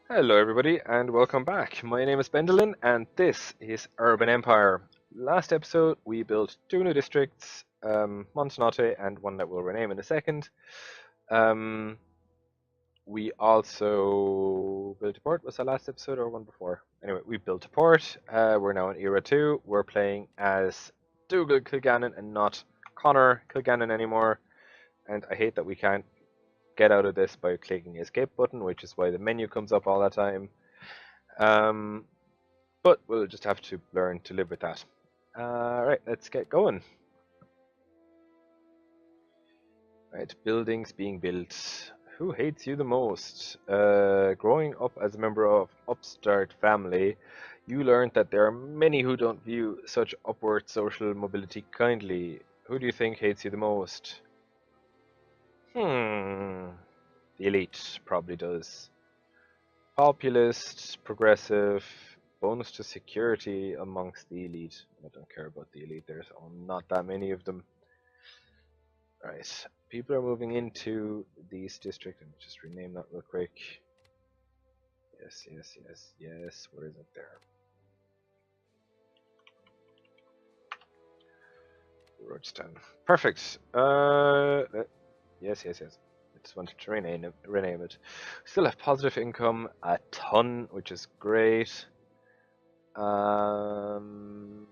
Hello, everybody, and welcome back. My name is Bendelin, and this is Urban Empire. Last episode, we built two new districts, Montenotte and one that we'll rename in a second. Um, we also built a port. Was that last episode or one before? Anyway, we built a port. We're now in Era 2. We're playing as Dougal Kilgannon and not Connor Kilgannon anymore. And I hate that we can't get out of this by clicking the escape button, which is why the menu comes up all the time. Um, but we'll just have to learn to live with that. Right, let's get going. Right, buildings being built. Who hates you the most? Growing up as a member of upstart family, you learned that there are many who don't view such upward social mobility kindly. Who do you think hates you the most? Hmm. The elite probably does. Populist, progressive, bonus to security amongst the elite. I don't care about the elite, there's not that many of them. Right, people are moving into these districts. Let me just rename that real quick. Yes, yes, yes, yes. What is it there? Roadstown. Perfect. Yes, yes, yes. I just wanted to rename it. Still have positive income, a ton, which is great. Um,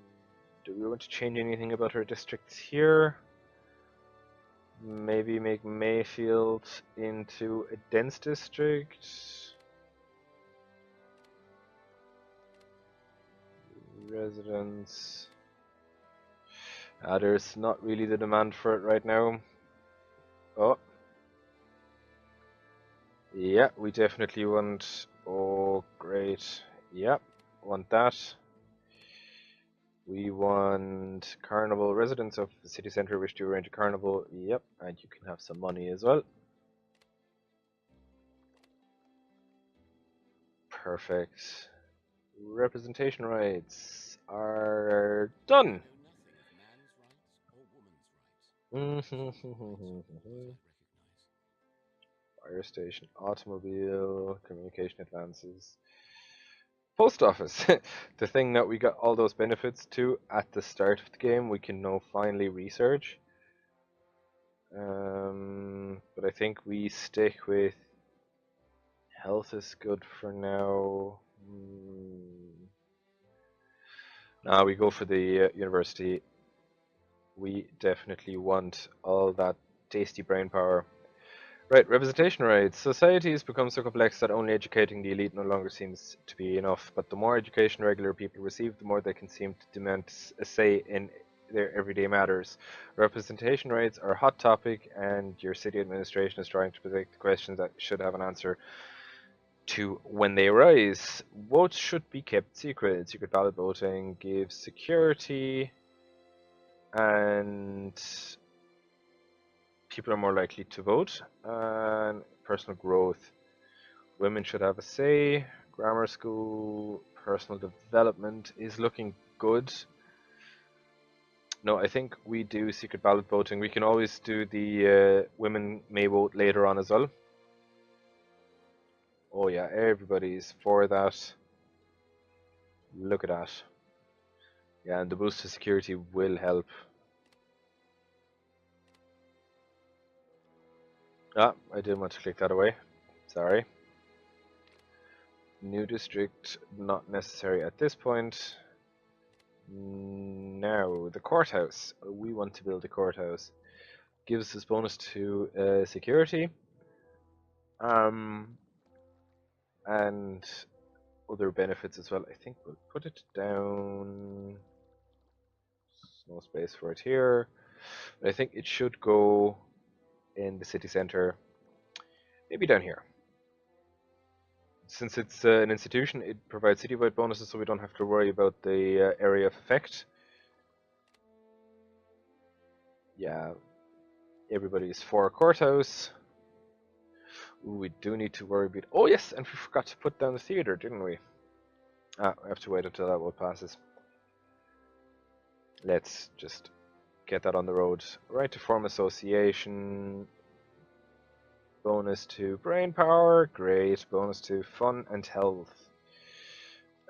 do we want to change anything about our districts here? Maybe make Mayfield into a dense district. Residents. There's not really the demand for it right now. Oh. Yeah, we definitely want. Oh, great. Yeah, want that. We want carnival. Residents of the city center wish to arrange a carnival. Yep, and you can have some money as well. Perfect. Representation rights are done. Fire station, automobile, communication advances. Post office. The thing that we got all those benefits to at the start of the game, we can now finally research. But I think we stick with health is good for now. Now we go for the university. We definitely want all that tasty brain power. Right, representation rights. Societies become so complex that only educating the elite no longer seems to be enough. But the more education regular people receive, the more they can seem to demand a say in their everyday matters. Representation rights are a hot topic, and your city administration is trying to predict the questions that should have an answer to when they arise. Votes should be kept secret. Secret ballot voting gives security, and people are more likely to vote. And personal growth. Women should have a say. Grammar school, personal development is looking good. No, I think we do secret ballot voting. We can always do the women may vote later on as well. Oh yeah, everybody's for that. Look at that. Yeah, and the boost to security will help. Ah, I didn't want to click that away. Sorry. New district, not necessary at this point. Now, the courthouse. We want to build a courthouse. Gives us bonus to security. And other benefits as well. I think we'll put it down. No space for it here. But I think it should go in the city center. Maybe down here. Since it's an institution, it provides citywide bonuses, so we don't have to worry about the area of effect. Yeah, everybody's for a courthouse. Ooh, we do need to worry about. Oh yes, and we forgot to put down the theater, didn't we? Ah, I have to wait until that vote passes. Let's just get that on the road. Right to form association. Bonus to brain power, great. Bonus to fun and health,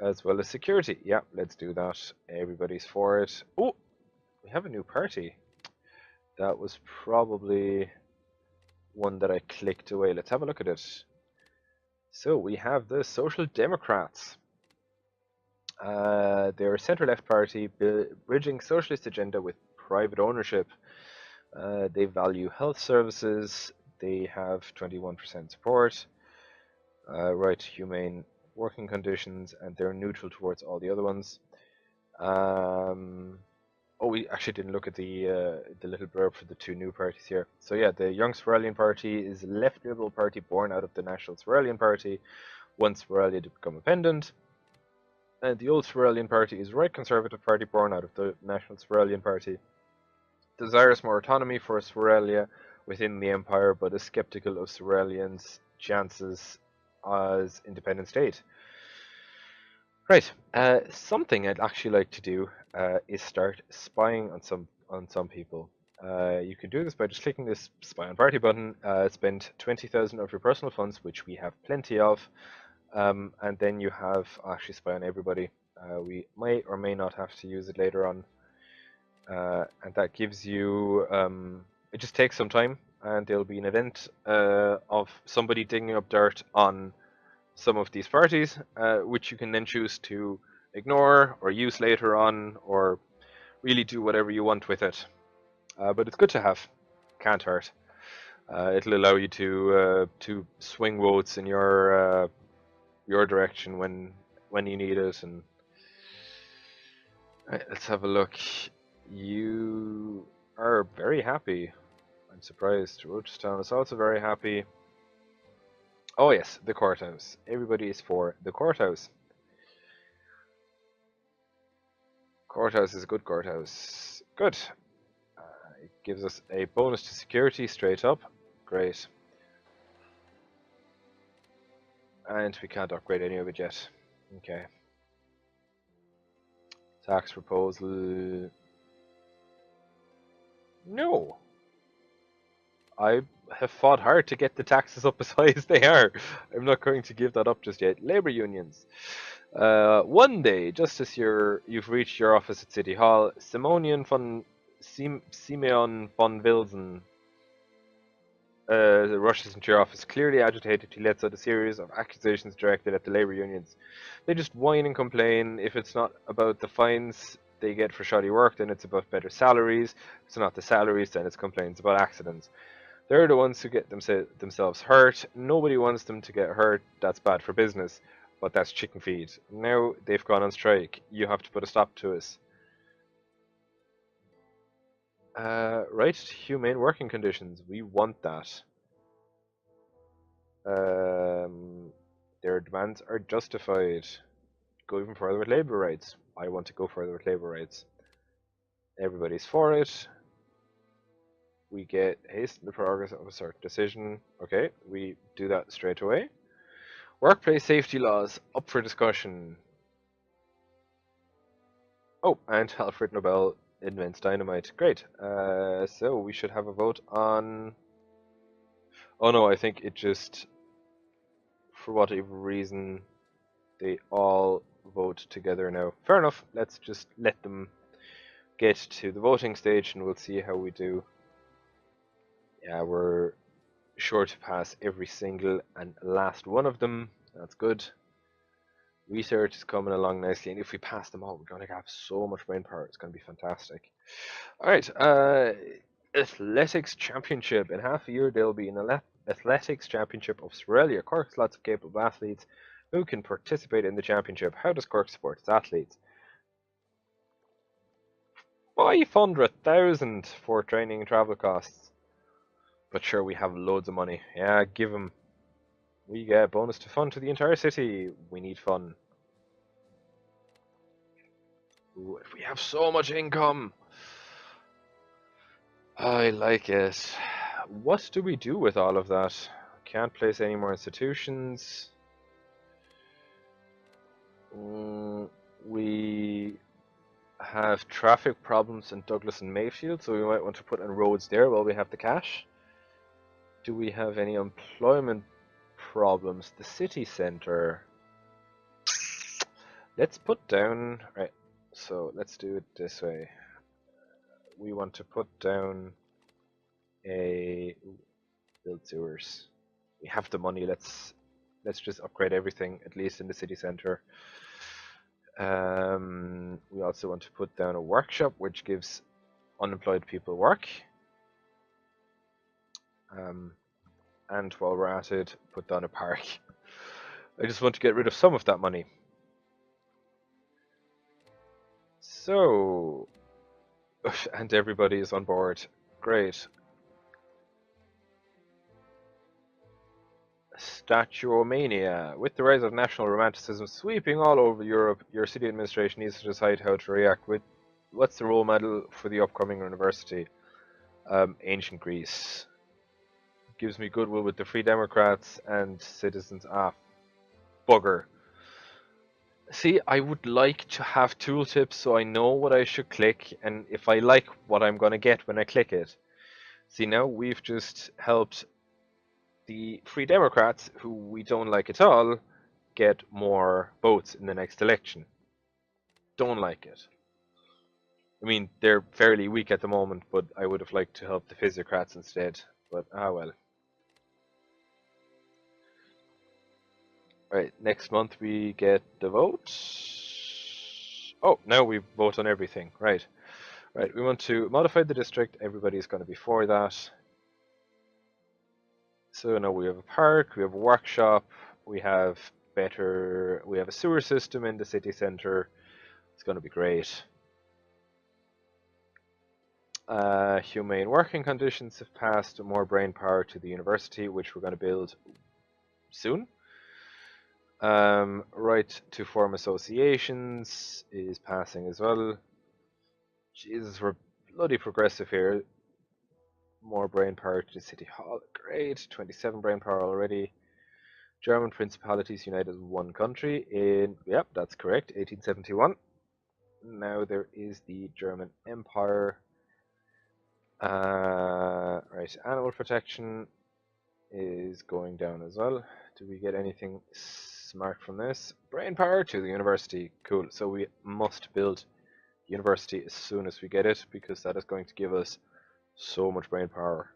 as well as security. Yeah, let's do that. Everybody's for it. Oh, we have a new party. That was probably one that I clicked away. Let's have a look at it. So we have the Social Democrats. They're a centre-left party bridging socialist agenda with private ownership. They value health services. They have 21% support. Right to humane working conditions, and they're neutral towards all the other ones. Oh, we actually didn't look at the little blurb for the two new parties here. So yeah, the Young Sierra Party is a left liberal party born out of the National Sierra Party, once Sierra to become independent. And the Old Sierra Party is a right conservative party born out of the National Sierra Party. Desires more autonomy for Sierra within the empire, but is skeptical of Sierra Leone's chances as independent state. Right. Something I'd actually like to do is start spying on some people. You can do this by just clicking this spy on party button. Spend 20,000 of your personal funds, which we have plenty of, and then you have actually spy on everybody. We may or may not have to use it later on, and that gives you. It just takes some time, and there'll be an event of somebody digging up dirt on some of these parties, which you can then choose to ignore or use later on, or really do whatever you want with it. But it's good to have. Can't hurt. It'll allow you to swing votes in your direction when you need it. And right, let's have a look. You are very happy. I'm surprised. Rochestown is also very happy. Oh yes, the courthouse. Everybody is for the courthouse. Courthouse is a good courthouse. Good. It gives us a bonus to security straight up. Great. And we can't upgrade any of it yet. Okay. Tax proposal. No. I have fought hard to get the taxes up as high as they are. I'm not going to give that up just yet. Labour unions. One day, just as you've reached your office at City Hall, Simeon von Wilson rushes into your office, clearly agitated. He lets out a series of accusations directed at the labour unions. They just whine and complain. If it's not about the fines they get for shoddy work, then it's about better salaries. If it's not the salaries, then it's complaints about accidents. They're the ones who get themselves hurt. Nobody wants them to get hurt. That's bad for business. But that's chicken feed. Now they've gone on strike. You have to put a stop to us. Right to humane working conditions. We want that. Their demands are justified. Go even further with labour rights. I want to go further with labour rights. Everybody's for it. We get hasten the progress of a certain decision. Okay, we do that straight away. Workplace safety laws up for discussion. Oh, and Alfred Nobel invents dynamite. Great. So we should have a vote on. Oh no, I think it just, for whatever reason, they all vote together now. Fair enough. Let's just let them get to the voting stage, and we'll see how we do. Yeah, we're sure to pass every single and last one of them. That's good. Research is coming along nicely, and if we pass them all, we're going to have so much brain power. It's going to be fantastic. All right, athletics championship. In half a year, there'll be an athletics championship of Australia. Cork's lots of capable athletes who can participate in the championship. How does Cork support its athletes? 500,000 for training and travel costs. But sure, we have loads of money. Yeah, give them. We get bonus to fun to the entire city. We need fun. Ooh, if we have so much income. I like it. What do we do with all of that? Can't place any more institutions. We have traffic problems in Douglas and Mayfield, so we might want to put in roads there while we have the cash. Do we have any employment problems? The city centre. Let's put down, right, so let's do it this way. We want to put down a build sewers. We have the money, let's just upgrade everything, at least in the city centre. We also want to put down a workshop which gives unemployed people work. And while we're at it, put down a park. I just want to get rid of some of that money. So, and everybody is on board. Great. Statuomania. With the rise of national romanticism sweeping all over Europe, your city administration needs to decide how to react. What's the role model for the upcoming university? Ancient Greece. Gives me goodwill with the Free Democrats and citizens. Ah, bugger. See, I would like to have tooltips so I know what I should click and if I like what I'm going to get when I click it. See, now we've just helped the Free Democrats, who we don't like at all, get more votes in the next election. Don't like it. I mean, they're fairly weak at the moment, but I would have liked to help the Physiocrats instead. But, ah well. Right, next month we get the vote. Oh, now we vote on everything. Right. Right, we want to modify the district. Everybody's going to be for that. So now we have a park, we have a workshop, we have a sewer system in the city centre. It's going to be great. Humane working conditions have passed. More brain power to the university, which we're going to build soon. Right to form associations is passing as well. Jesus, we're bloody progressive here. More brain power to the city hall. Great. 27 brain power already. German principalities united as one country in, yep, that's correct, 1871. Now there is the German Empire. Right, animal protection is going down as well. Do we get anything smart from this? Brain power to the university. Cool. So we must build university as soon as we get it because that is going to give us so much brain power.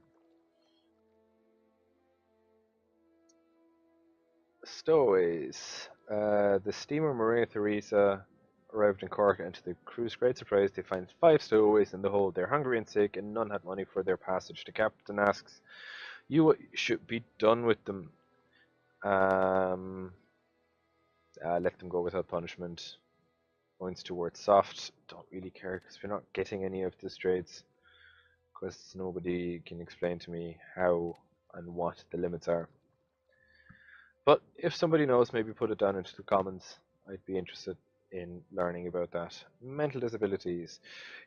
Stowaways. The steamer Maria Theresa arrived in Cork, and to the crew's great surprise, they find 5 stowaways in the hold. They're hungry and sick, and none had money for their passage. The captain asks, "You should be done with them. Let them go without punishment." Points towards soft. Don't really care because we're not getting any of the trades. Because nobody can explain to me how and what the limits are. But if somebody knows, maybe put it down into the comments. I'd be interested in learning about that. Mental disabilities.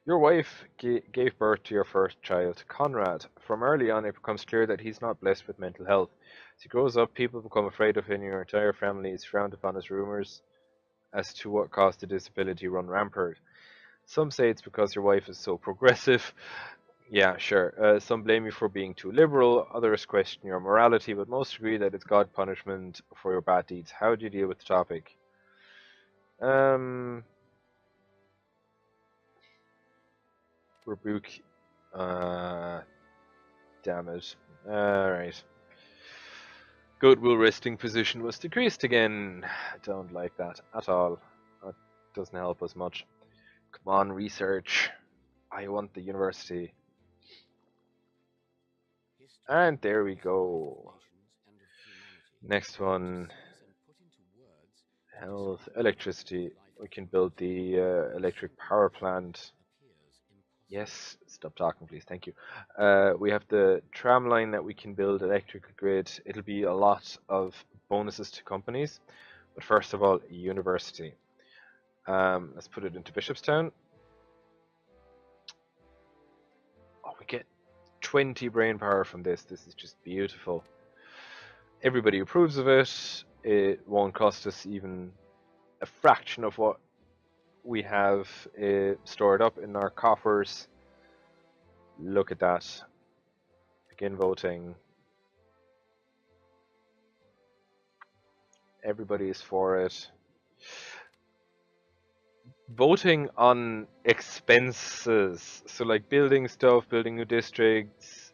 Your wife gave birth to your first child, Conrad. From early on, it becomes clear that he's not blessed with mental health. As he grows up, people become afraid of him, and your entire family is frowned upon as rumors as to what caused the disability run rampant. Some say it's because your wife is so progressive. Yeah, sure. Some blame you for being too liberal, others question your morality, but most agree that it's God punishment for your bad deeds. How do you deal with the topic? Rebuke. Damn it. Alright. Goodwill resting position was decreased again. I don't like that at all. That doesn't help us much. Come on, research. I want the university. And there we go. Next one. Health, electricity. We can build the electric power plant. Yes, stop talking, please. Thank you. We have the tram line that we can build, electrical grid. It'll be a lot of bonuses to companies. But first of all, university. Let's put it into Bishopstown. Oh, we get 20 brain power from this. This is just beautiful. Everybody approves of it. It won't cost us even a fraction of what we have stored up in our coffers. Look at that. Begin voting. Everybody is for it. Voting on expenses, so like building stuff, building new districts,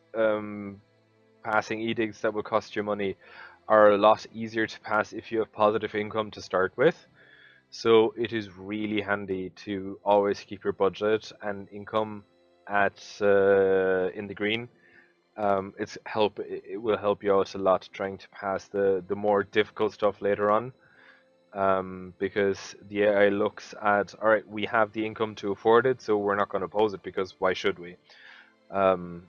passing edicts that will cost you money, are a lot easier to pass if you have positive income to start with. So it is really handy to always keep your budget and income at in the green. It will help you out a lot trying to pass the more difficult stuff later on. Because the AI looks at, all right, we have the income to afford it, so we're not going to oppose it because why should we? Um,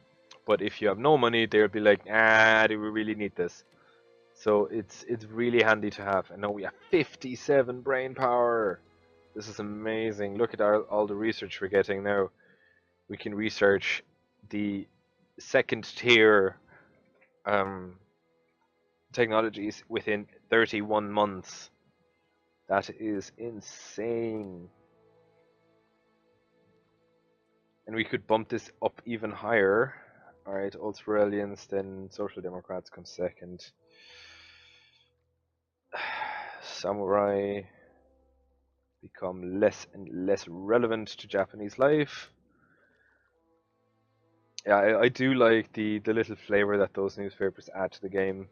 but if you have no money, they'll be like, do we really need this? So it's really handy to have. And now we have 57 brain power. This is amazing. Look at all the research we're getting now. We can research the second tier technologies within 31 months. That is insane. And we could bump this up even higher. Alright, Ultramarines, then Social Democrats come second. Samurai become less and less relevant to Japanese life. Yeah, I do like the little flavor that those newspapers add to the game.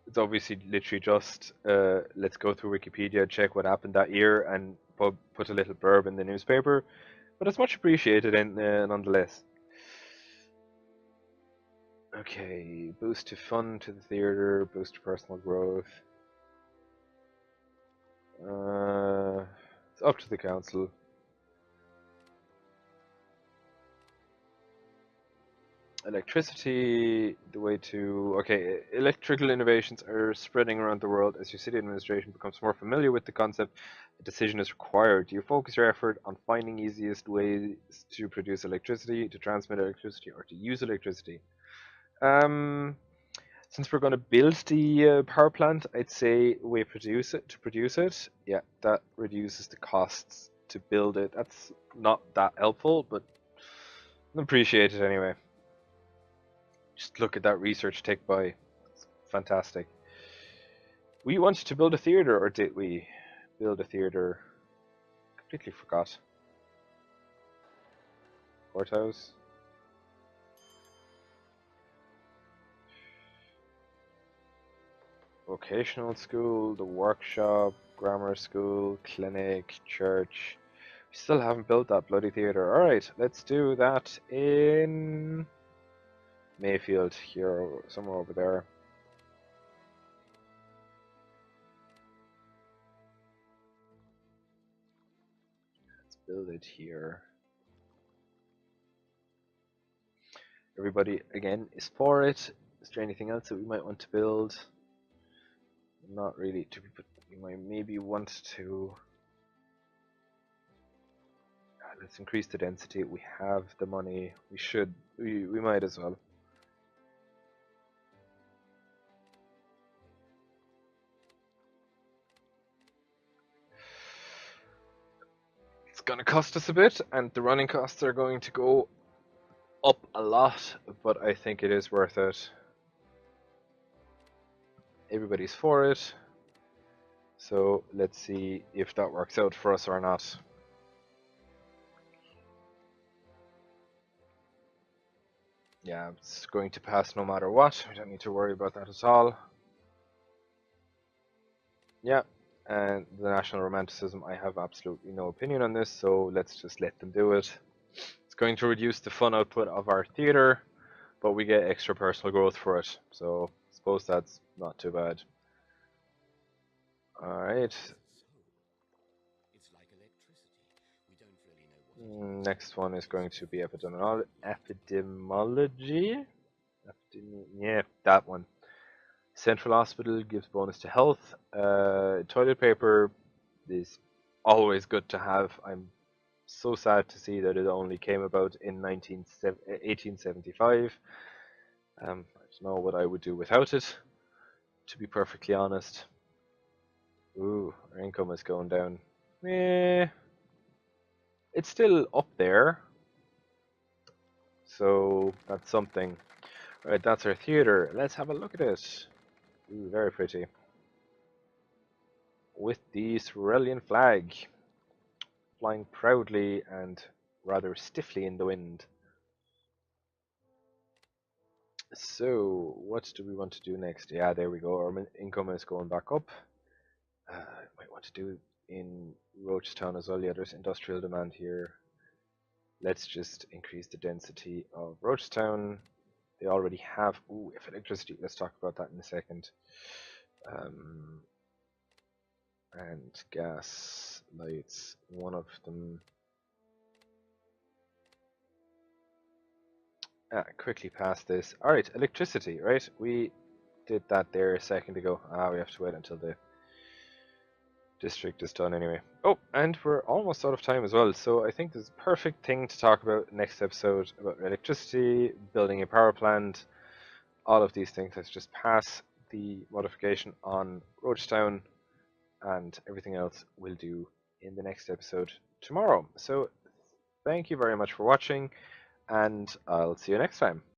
It's obviously literally just let's go through Wikipedia, check what happened that year, and put a little blurb in the newspaper. But it's much appreciated nonetheless. Okay, boost to fun to the theater, boost to personal growth. It's up to the council. Electricity, the way to... Okay, electrical innovations are spreading around the world. As your city administration becomes more familiar with the concept, a decision is required. Do you focus your effort on finding easiest ways to produce electricity, to transmit electricity, or to use electricity? Since we're going to build the power plant, I'd say we produce it to produce it. Yeah, that reduces the costs to build it. That's not that helpful, but appreciate it anyway. Just look at that research tick by. It's fantastic. We wanted to build a theater, or did we build a theater? Completely forgot. Courthouse. Vocational school, the workshop, grammar school, clinic, church. We still haven't built that bloody theater. Alright, let's do that in Mayfield, here, somewhere over there. Let's build it here. Everybody, again, is for it. Is there anything else that we might want to build? Not really. We might maybe want to... Let's increase the density. We have the money. We might as well. It's gonna cost us a bit, and the running costs are going to go up a lot, but I think it is worth it. Everybody's for it. So let's see if that works out for us or not. Yeah, it's going to pass no matter what. We don't need to worry about that at all. Yeah, and the National Romanticism, I have absolutely no opinion on this, so let's just let them do it. It's going to reduce the fun output of our theatre, but we get extra personal growth for it, so I suppose that's not too bad. Alright. Next one is going to be epidemiology. Yeah, that one. Central Hospital gives bonus to health. Toilet paper is always good to have. I'm so sad to see that it only came about in 1875. I don't know what I would do without it, to be perfectly honest. Ooh, our income is going down. It's still up there, so that's something. Right, that's our theater. Let's have a look at it. Ooh, very pretty. With the Cerulean flag flying proudly and rather stiffly in the wind. So, what do we want to do next? Yeah, there we go. Our income is going back up. Might want to do in Roachtown as well. Yeah, there's industrial demand here. Let's just increase the density of Roachtown. They already have. Ooh, if electricity. Let's talk about that in a second. And gas lights. One of them. Quickly past this. Alright, electricity, right? We did that there a second ago. We have to wait until the district is done anyway. Oh, and we're almost out of time as well, so I think this is a perfect thing to talk about next episode about electricity, building a power plant, all of these things. Let's just pass the modification on Roachtown, and everything else we'll do in the next episode tomorrow. So thank you very much for watching, and I'll see you next time.